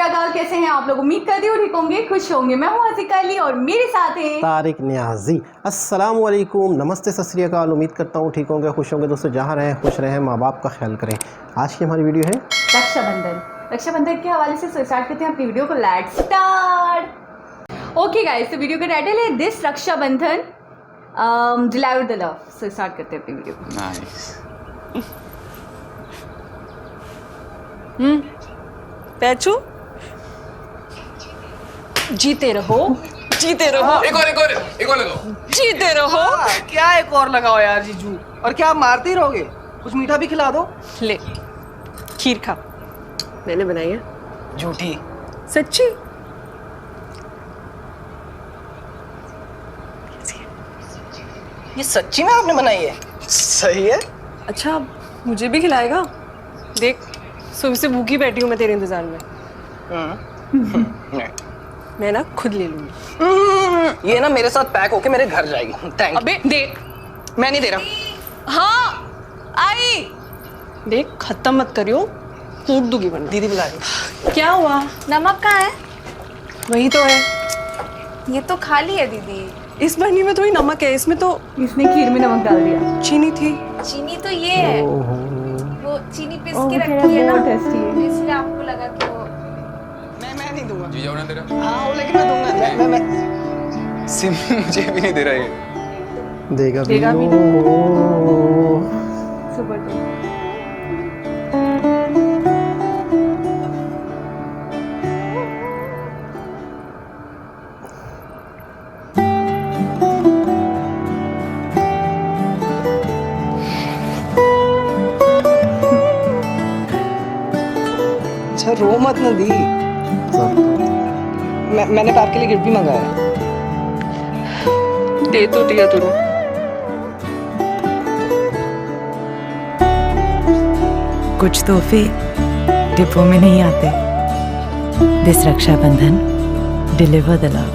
अकाल, कैसे हैं आप लोग? उम्मीद करती हूँ ठीक होंगे, खुश होंगे। मैं हूँ हसीका अली और मेरे साथ हैं तारिक नियाजी। अस्सलाम वालेकुम, नमस्ते, सत श्री अकाल। उम्मीद करता हूँ ठीक होंगे, खुश होंगे। दोस्तों जहाँ रहें खुश रहें, माँ बाप का ख्याल करें। आज की हमारी वीडियो है रक्षाबंधन। रक्षाबंधन के हवाले से स्टार्ट करते हैं अपनी वीडियो को। Let's start. ओके गाइस, तो वीडियो का टाइटल है this Rakshabandhan deliver the love. So start करते हैं अपनी वीडियो को। नाइस। पैचू, जीते रहो, जीते रहो, एक और लगाओ। जीते रहो। क्या एक और लगाओ यार जीजू, और क्या आप मारते ही रहोगे? कुछ मीठा भी खिला दो। ले, खीर खा, मैंने बनाई है। झूठी। सच्ची? ये सच्ची में आपने बनाई है? सही है। अच्छा, मुझे भी खिलाएगा? देख, सुबह से भूखी बैठी हूँ मैं तेरे इंतजार में। मैं ना खुद ले लूंगी। ये ना मेरे साथ पैक होके मेरे घर जाएगी। Thank you. अबे दे, मैं नहीं दे रहा। हाँ आई। देख, खत्म मत करियो, कूट दूंगी वरना। दीदी बुला रही। क्या हुआ? नमक कहाँ है? वही तो है। ये तो खाली है दीदी। इस बर्नी में थोड़ी नमक है, इसमें तो इसने खीर में नमक डाल दिया। चीनी थी। चीनी तो ये है, वो चीनी पीस के रखी है ना, बहुत टेस्टी है। इसलिए आपको लगा कि वो मैं नहीं दूंगा। जी जाओ ना तेरा। हाँ लेकिन मैं दूंगा। मैं सिम मुझे भी नहीं दे रहा है। देगा देगा भी भी। सुपर तो अच्छा रो मत ना दी। मैंने तो आपके लिए गिफ्ट भी मंगाया है। दे तो दिया तूने। कुछ तोहफे डिब्बों में नहीं आते। This Rakshabandhan deliver the love.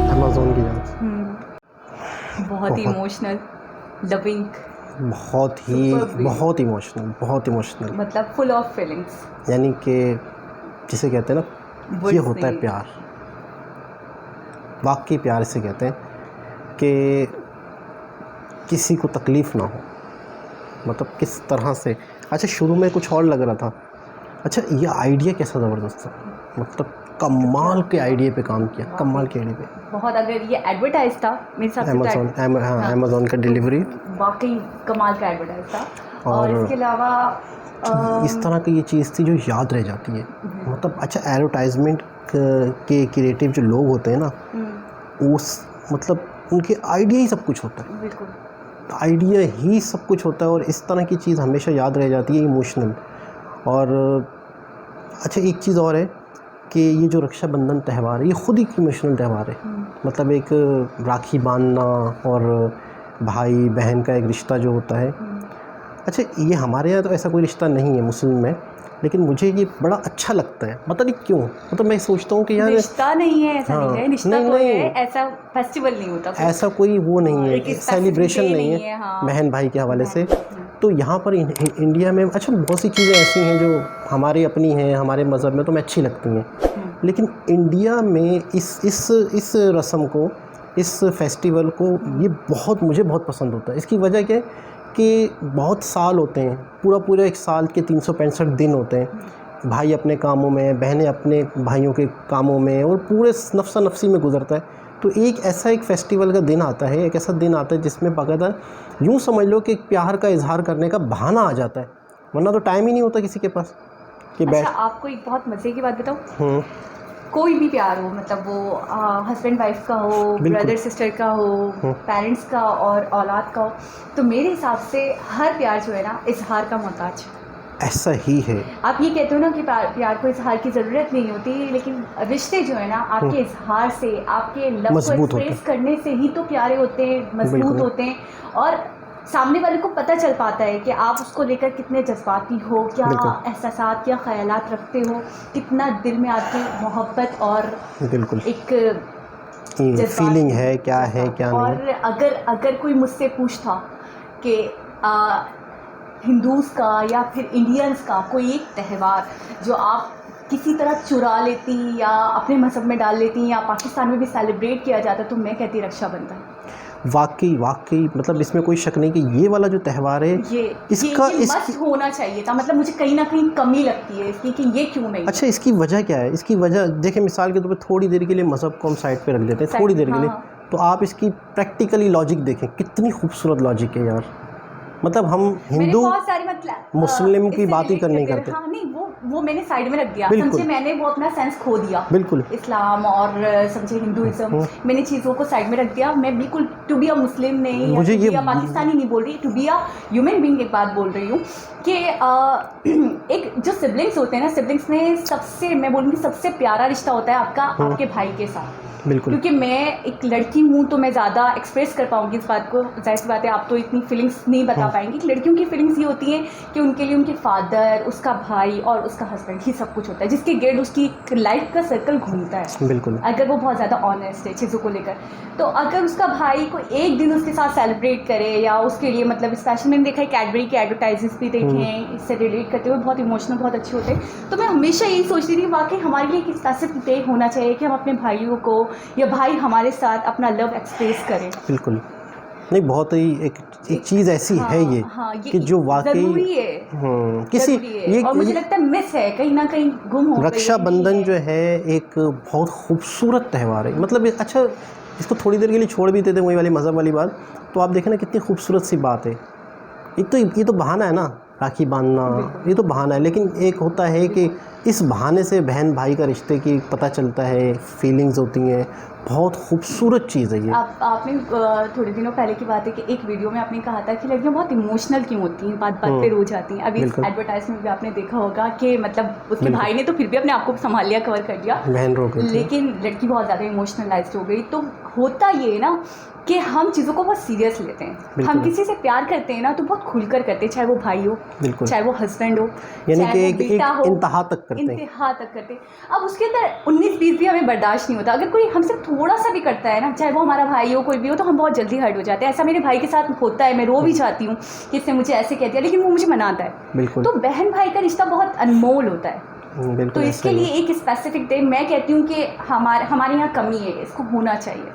Amazon की जान। बहुत ही इमोशनल, लविंग, बहुत इमोशनल, मतलब फुल ऑफ फीलिंग्स। यानी कि जिसे कहते हैं ना, ये Words होता है नहीं। प्यार। वाकई प्यार इसे कहते हैं कि किसी को तकलीफ़ ना हो। मतलब किस तरह से। अच्छा, शुरू में कुछ और लग रहा था। अच्छा, ये आइडिया कैसा ज़बरदस्त था। मतलब कमाल के आइडिया पे काम किया, कमाल के आइडिया पे। बहुत, अगर ये एडवर्टाइज था मेरे हिसाब से अमेज़न, हाँ, अमेज़न का डिलीवरी वाकई कमाल का एडवर्टाइज था। और और इसके अलावा इस तरह की ये चीज़ थी जो याद रह जाती है। मतलब अच्छा, एडवर्टाइजमेंट के क्रिएटिव जो लोग होते हैं ना, उस मतलब उनके आइडिया ही सब कुछ होता है। बिल्कुल आइडिया ही सब कुछ होता है और इस तरह की चीज़ हमेशा याद रह जाती है, इमोशनल। और अच्छा, एक चीज़ और है कि ये जो रक्षाबंधन त्यौहार है, ये ख़ुद एक इमोशनल त्यौहार है। मतलब एक राखी बांधना और भाई बहन का एक रिश्ता जो होता है। अच्छा, ये हमारे यहाँ तो ऐसा कोई रिश्ता नहीं है मुस्लिम में, लेकिन मुझे ये बड़ा अच्छा लगता है। पता नहीं क्यों, मतलब मैं सोचता हूँ कि यार रिश्ता नहीं है, ऐसा हाँ, नहीं है। रिश्ता नहीं, तो नहीं। है, ऐसा फेस्टिवल नहीं होता कोई। ऐसा कोई वो नहीं है, एक सेलिब्रेशन specific day नहीं नहीं है है, हाँ। बहन भाई के हवाले से। तो यहाँ पर इंडिया में अच्छा बहुत सी चीज़ें ऐसी हैं जो हमारी अपनी हैं, हमारे मज़हब में तो मैं अच्छी लगती हैं, लेकिन इंडिया में इस रस्म को, इस फेस्टिवल को, ये मुझे बहुत पसंद होता है। इसकी वजह क्या है कि बहुत साल होते हैं, पूरा एक साल के 365 दिन होते हैं। भाई अपने कामों में, बहनें अपने भाइयों के कामों में, और पूरे नफसा नफसी में गुजरता है। तो एक फेस्टिवल का दिन आता है, एक ऐसा दिन आता है जिसमें बाकायदा यूँ समझ लो कि प्यार का इजहार करने का बहाना आ जाता है, वरना तो टाइम ही नहीं होता किसी के पास कि अच्छा, आपको एक बहुत मज़े की बात बताऊँ। कोई भी प्यार हो, मतलब वो हस्बैंड वाइफ का हो, ब्रदर सिस्टर का हो, पेरेंट्स का और औलाद का हो, तो मेरे हिसाब से हर प्यार जो है ना, इजहार का मोहताज है। ऐसा ही है। आप ये कहते हो ना कि प्यार को इजहार की ज़रूरत नहीं होती, लेकिन रिश्ते जो है ना, आपके इजहार से, आपके लव को मजबूत होते एक्सप्रेस करने से ही तो प्यारे होते हैं, मजबूत बिल्कुल। होते हैं। और सामने वाले को पता चल पाता है कि आप उसको लेकर कितने जज्बाती हो, क्या बिल्कुल। एहसासात, क्या ख्यालात रखते हो, कितना दिल में आपकी मोहब्बत और बिल्कुल एक फीलिंग है, क्या है क्या नहीं। और अगर कोई मुझसे पूछता कि हिंदूज़ का या फिर इंडियंस का कोई एक त्यौहार जो आप किसी तरह चुरा लेती या अपने मजहब में डाल लेती या पाकिस्तान में भी सेलिब्रेट किया जाता तो मैं कहती रक्षाबंधन। वाकई वाकई मतलब इसमें कोई शक नहीं कि ये वाला जो त्यौहार है ये मस्त होना चाहिए था। मतलब मुझे कहीं ना कहीं कमी लगती है इसकी कि ये क्यों नहीं। अच्छा, इसकी वजह क्या है? इसकी वजह देखें, मिसाल के तौर पर थोड़ी देर के लिए मज़हब को हम साइड पे रख देते हैं, थोड़ी देर के लिए, तो आप इसकी प्रैक्टिकली लॉजिक देखें, कितनी खूबसूरत लॉजिक है यार। मतलब हम हिंदू मुस्लिम की बात ही नहीं करते। हाँ, नहीं वो मैंने साइड में रख दिया, समझे, मैंने वो अपना सेंस खो दिया। बिल्कुल इस्लाम और समझे हिंदुइज्म, मैंने चीज़ों को साइड में रख दिया। मैं बिल्कुल टू बी अ मुस्लिम नहीं, मुझे ये पाकिस्तानी नहीं बोल रही, to be a human being एक बात बोल रही हूँ कि एक जो सिबलिंग्स होते हैं ना, सिबलिंग्स में सबसे, मैं बोलूँगी सबसे प्यारा रिश्ता होता है आपका आपके भाई के साथ। बिल्कुल, क्योंकि मैं एक लड़की हूँ तो मैं ज़्यादा एक्सप्रेस कर पाऊँगी इस बात को। जाहिर सी बात है आप तो इतनी फीलिंग्स नहीं बता पाएंगी। लड़कियों की फीलिंग्स ये होती हैं कि उनके लिए उनके फादर, उसका भाई और उसका हस्बैंड ही सब कुछ होता है, जिसके गिर्द उसकी लाइफ का सर्कल घूमता है। बिल्कुल, अगर वो बहुत ज़्यादा ऑनेस्ट है चीज़ों को लेकर, तो अगर उसका भाई को एक दिन उसके साथ सेलिब्रेट करे या उसके लिए, मतलब स्पेशल मैंने देखा है कैडबरी के एडवर्टाइजेस भी देखे हैं इससे रिलेट करते हुए, बहुत इमोशनल, बहुत अच्छे होते हैं। तो मैं हमेशा यही सोचती थी वाकई हमारे लिए एक स्पेसिफिक डे होना चाहिए कि हम अपने भाइयों को या भाई हमारे साथ अपना लव एक्सप्रेस करें। बिल्कुल, नहीं बहुत ही एक चीज़ ऐसी है ये कि जो वाकई ज़रूरी है, किसी ये, और मुझे लगता है मिस है, कहीं ना कहीं गुम हो गई। रक्षाबंधन जो है एक बहुत खूबसूरत त्यौहार है। मतलब अच्छा, इसको थोड़ी देर के लिए छोड़ भी देते वही वाली मज़हब वाली बात, तो आप देखें ना कितनी खूबसूरत सी बात है। ये तो बहाना है ना, राखी बांधना, ये तो बहाना है, लेकिन एक होता है कि इस बहाने से बहन भाई का रिश्ते की पता चलता है, फीलिंग्स होती हैं, बहुत खूबसूरत चीज़ है ये। आपने थोड़े दिनों पहले की बात है कि एक वीडियो में आपने कहा था कि लड़कियां बहुत इमोशनल क्यों होती हैं, बात बात पे रो जाती हैं। अभी इस एडवर्टाइजमेंट में आपने देखा होगा कि मतलब उसके भाई ने तो फिर भी अपने आप को संभाल लिया, कवर कर लिया, बहन रो गई, लेकिन लड़की बहुत ज़्यादा इमोशनलाइज्ड हो गई। तो होता ये ना कि हम चीज़ों को बहुत सीरियस लेते हैं। हम किसी से प्यार करते हैं ना तो बहुत खुलकर करते हैं, चाहे वो भाई हो, चाहे वो हस्बैंड हो, यानी कि एक इंतहा तक करते हैं, इंतहा तक करते हैं। अब उसके अंदर 19-20 भी हमें बर्दाश्त नहीं होता। अगर कोई हमसे थोड़ा सा भी करता है ना, चाहे वो हमारा भाई हो, कोई भी हो, तो हम बहुत जल्दी हर्ट हो जाते हैं। ऐसा मेरे भाई के साथ होता है, मैं रो भी जाती हूँ कि इसने मुझे ऐसे कह दिया, लेकिन वो मुझे मनाता है। बिल्कुल, तो बहन भाई का रिश्ता बहुत अनमोल होता है। तो इसके लिए एक स्पेसिफिक डे, मैं कहती हूँ कि हमारे यहाँ कमी है, इसको होना चाहिए।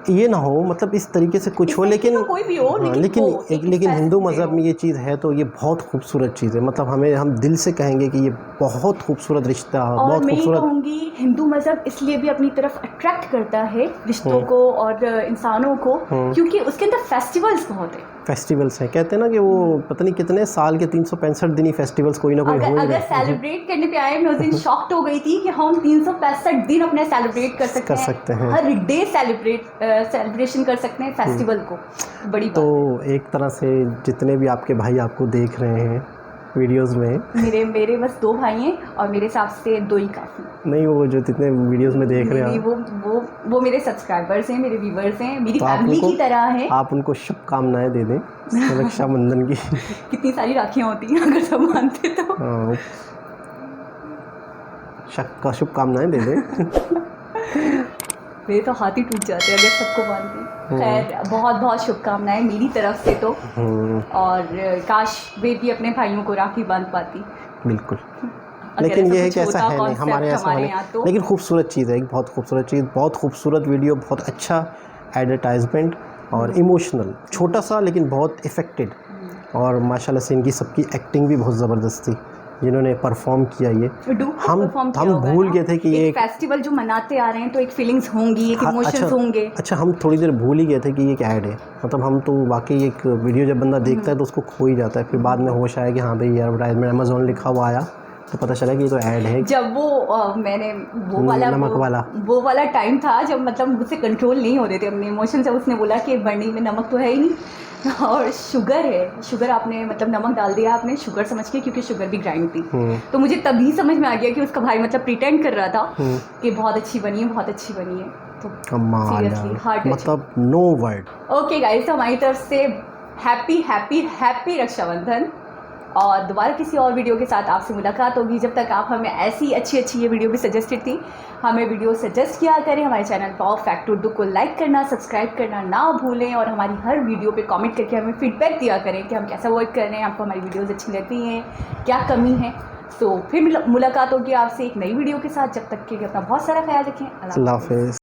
ये ना हो, मतलब इस तरीके से कुछ हो, लेकिन तो कोई भी हो, लेकिन हिंदू मज़हब में ये चीज़ है तो ये बहुत खूबसूरत चीज़ है। मतलब हम दिल से कहेंगे कि ये बहुत खूबसूरत रिश्ता, बहुत खूबसूरत। मैं कहूँगी हिंदू मज़हब इसलिए भी अपनी तरफ अट्रैक्ट करता है रिश्तों को और इंसानों को, क्योंकि उसके अंदर फेस्टिवल्स बहुत है। फेस्टिवल्स हैं, कहते हैं ना कि वो पता नहीं कितने साल के 365 दिन ही फेस्टिवल्स कोई ना कोई हो ही रहे। अगर सेलिब्रेट करने पे आए, मैं उस दिन शॉक्ड हो गई थी कि हम 365 दिन अपने सेलिब्रेट कर सकते हैं। हर डे सेलिब्रेशन कर सकते हैं फेस्टिवल को, बड़ी तो एक तरह से जितने भी आपके भाई आपको देख रहे हैं वीडियोस में, मेरे बस 2 भाई हैं और मेरे हिसाब से 2 ही काफ़ी नहीं, वो जो जितने वीडियोस में देख रहे हैं वो मेरे सब्सक्राइबर्स हैं, मेरे व्यूवर्स हैं, मेरी फैमिली की तरह हैं। आप उनको शुभकामनाएं दे दें रक्षाबंधन की। कितनी सारी राखियाँ होती हैं अगर सब मानते तो। शुभकामनाएं दे दें। मेरे तो हाथ ही टूट जाते हैं अगर सबको मानते। खैर, बहुत बहुत शुभकामनाएं मेरी तरफ से तो, और काश वे भी अपने भाइयों को राखी बांध पाती। बिल्कुल, लेकिन ये है कि ऐसा है नहीं, हमारे ऐसा नहीं, लेकिन खूबसूरत चीज़ है, एक बहुत खूबसूरत चीज़, बहुत खूबसूरत वीडियो, बहुत अच्छा एडवर्टाइजमेंट और इमोशनल, छोटा सा लेकिन बहुत इफ़ेक्टेड, और माशाल्लाह से इनकी सबकी एक्टिंग भी बहुत ज़बरदस्त थी जिन्होंने परफॉर्म किया। ये हम भूल गए थे कि ये फेस्टिवल जो मनाते आ रहे हैं तो एक फीलिंग्स होंगी, एक इमोशंस होंगे। अच्छा, हम थोड़ी देर भूल ही गए थे कि ये एक ऐड है। मतलब हम तो वाकई एक वीडियो जब बंदा देखता है तो उसको खो ही जाता है, फिर बाद में होश आया कि हाँ भाई एडवर्टाइजमेंट अमेज़ॉन लिखा हुआ आया तो पता चला कि ये तो ऐड है। जब मैंने वो वाला टाइम था जब मतलब मुझसे कंट्रोल नहीं हो रहे थे अपने इमोशन, जब उसने बोला कि बर्नी में नमक तो है ही नहीं और शुगर है, शुगर आपने मतलब नमक डाल दिया आपने शुगर समझ के, क्योंकि शुगर भी ग्राइंड थी। तो मुझे तभी समझ में आ गया कि उसका भाई मतलब प्रिटेंड कर रहा था कि बहुत अच्छी बनी है, बहुत अच्छी बनी है। तो सीरियसली हार्ट मतलब नो वर्ड। ओके गाइस, तो हमारी तरफ से हैप्पी हैप्पी हैप्पी रक्षाबंधन, और दोबारा किसी और वीडियो के साथ आपसे मुलाकात होगी। जब तक आप हमें ऐसी अच्छी ये वीडियो भी सजेस्टेड थी, हमें वीडियो सजेस्ट किया करें। हमारे चैनल वाओ फैक्ट उर्दू को लाइक करना, सब्सक्राइब करना ना भूलें, और हमारी हर वीडियो पे कमेंट करके हमें फीडबैक दिया करें कि हम कैसा वर्क कर रहे हैं, आपको हमारी वीडियोज़ अच्छी लगती हैं, क्या कमी है। तो फिर मुलाकात होगी आपसे एक नई वीडियो के साथ। जब तक के लिए अपना बहुत सारा ख्याल रखें। अल्लाह हाफ़िज़।